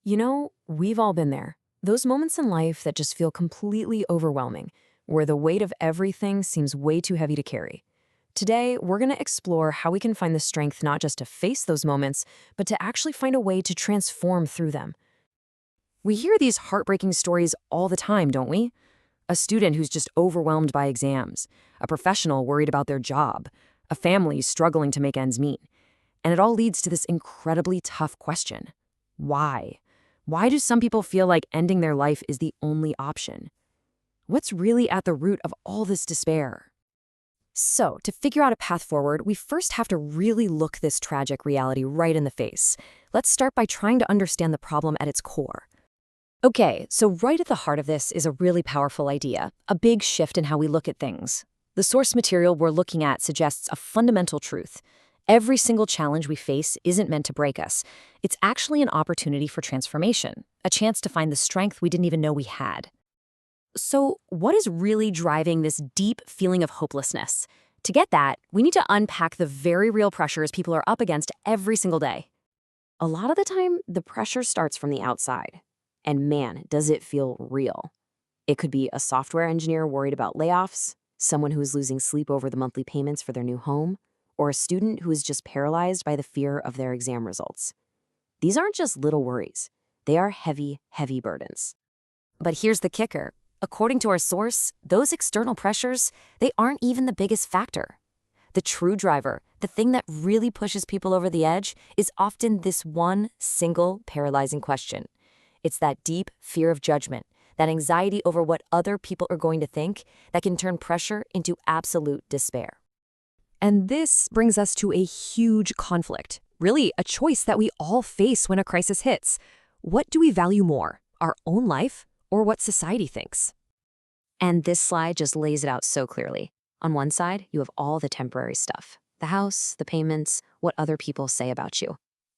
We've all been there. Those moments in life that just feel completely overwhelming, where the weight of everything seems way too heavy to carry. Today, we're going to explore how we can find the strength not just to face those moments, but to actually find a way to transform through them. We hear these heartbreaking stories all the time, don't we? A student who's just overwhelmed by exams, a professional worried about their job, a family struggling to make ends meet. And it all leads to this incredibly tough question. Why? Why do some people feel like ending their life is the only option? What's really at the root of all this despair? So, to figure out a path forward, we first have to really look this tragic reality right in the face. Let's start by trying to understand the problem at its core. Okay, so right at the heart of this is a really powerful idea, a big shift in how we look at things. The source material we're looking at suggests a fundamental truth. Every single challenge we face isn't meant to break us. It's actually an opportunity for transformation, a chance to find the strength we didn't even know we had. So, what is really driving this deep feeling of hopelessness? To get that, we need to unpack the very real pressures people are up against every single day. A lot of the time, the pressure starts from the outside. And man, does it feel real. It could be a software engineer worried about layoffs, someone who is losing sleep over the monthly payments for their new home, or a student who is just paralyzed by the fear of their exam results. These aren't just little worries. They are heavy, heavy burdens. But here's the kicker. According to our source, those external pressures, they aren't even the biggest factor. The true driver, the thing that really pushes people over the edge, is often this one single paralyzing question. It's that deep fear of judgment, that anxiety over what other people are going to think, that can turn pressure into absolute despair. And this brings us to a huge conflict, really a choice that we all face when a crisis hits. What do we value more, our own life or what society thinks? And this slide just lays it out so clearly. On one side, you have all the temporary stuff, the house, the payments, what other people say about you.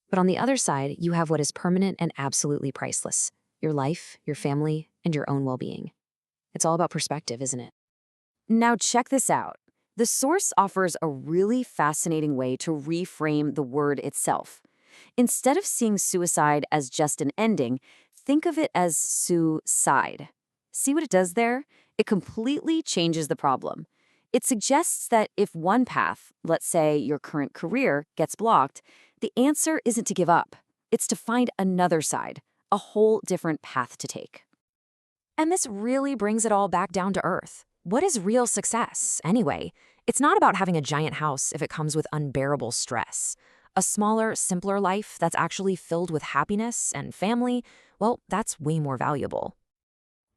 But on the other side, you have what is permanent and absolutely priceless, your life, your family, and your own well-being. It's all about perspective, isn't it? Now check this out. The source offers a really fascinating way to reframe the word itself. Instead of seeing suicide as just an ending, think of it as suicide. See what it does there? It completely changes the problem. It suggests that if one path, let's say your current career, gets blocked, the answer isn't to give up. It's to find another side, a whole different path to take. And this really brings it all back down to earth. What is real success, anyway? It's not about having a giant house if it comes with unbearable stress. A smaller, simpler life that's actually filled with happiness and family, well, that's way more valuable.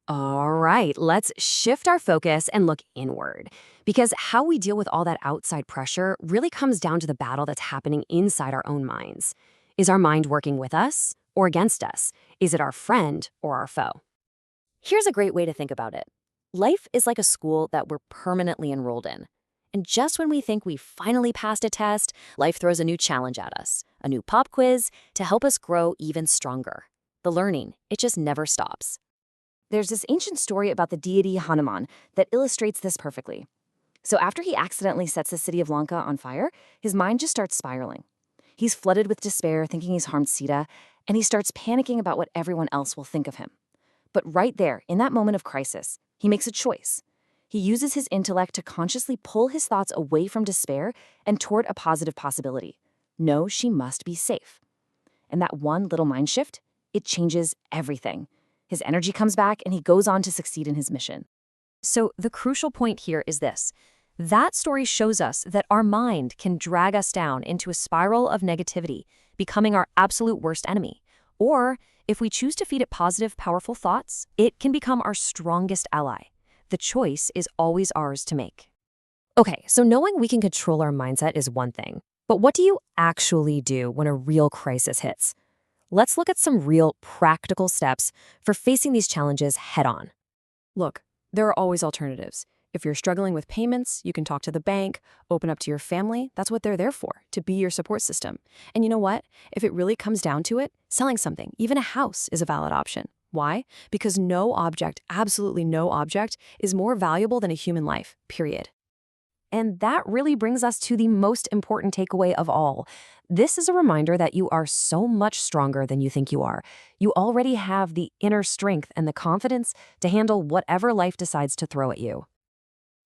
All right, let's shift our focus and look inward. Because how we deal with all that outside pressure really comes down to the battle that's happening inside our own minds. Is our mind working with us or against us? Is it our friend or our foe? Here's a great way to think about it. Life is like a school that we're permanently enrolled in. And just when we think we finally passed a test, life throws a new challenge at us, a new pop quiz to help us grow even stronger. The learning, it just never stops. There's this ancient story about the deity Hanuman that illustrates this perfectly. So after he accidentally sets the city of Lanka on fire, his mind just starts spiraling. He's flooded with despair, thinking he's harmed Sita, and he starts panicking about what everyone else will think of him. But right there, in that moment of crisis, he makes a choice. He uses his intellect to consciously pull his thoughts away from despair and toward a positive possibility. No, she must be safe. And that one little mind shift, it changes everything. His energy comes back and he goes on to succeed in his mission. So the crucial point here is this. That story shows us that our mind can drag us down into a spiral of negativity, becoming our absolute worst enemy. Or, if we choose to feed it positive, powerful thoughts, it can become our strongest ally. The choice is always ours to make. Okay, so knowing we can control our mindset is one thing. But what do you actually do when a real crisis hits? Let's look at some real practical steps for facing these challenges head-on. Look, there are always alternatives. If you're struggling with payments, you can talk to the bank, open up to your family. That's what they're there for, to be your support system. And you know what? If it really comes down to it, selling something, even a house, is a valid option. Why? Because no object, absolutely no object, is more valuable than a human life, period. And that really brings us to the most important takeaway of all. This is a reminder that you are so much stronger than you think you are. You already have the inner strength and the confidence to handle whatever life decides to throw at you.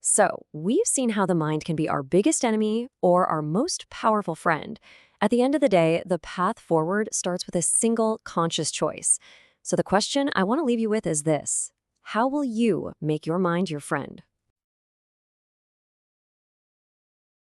So, we've seen how the mind can be our biggest enemy or our most powerful friend. At the end of the day, the path forward starts with a single conscious choice. So, the question I want to leave you with is this: how will you make your mind your friend?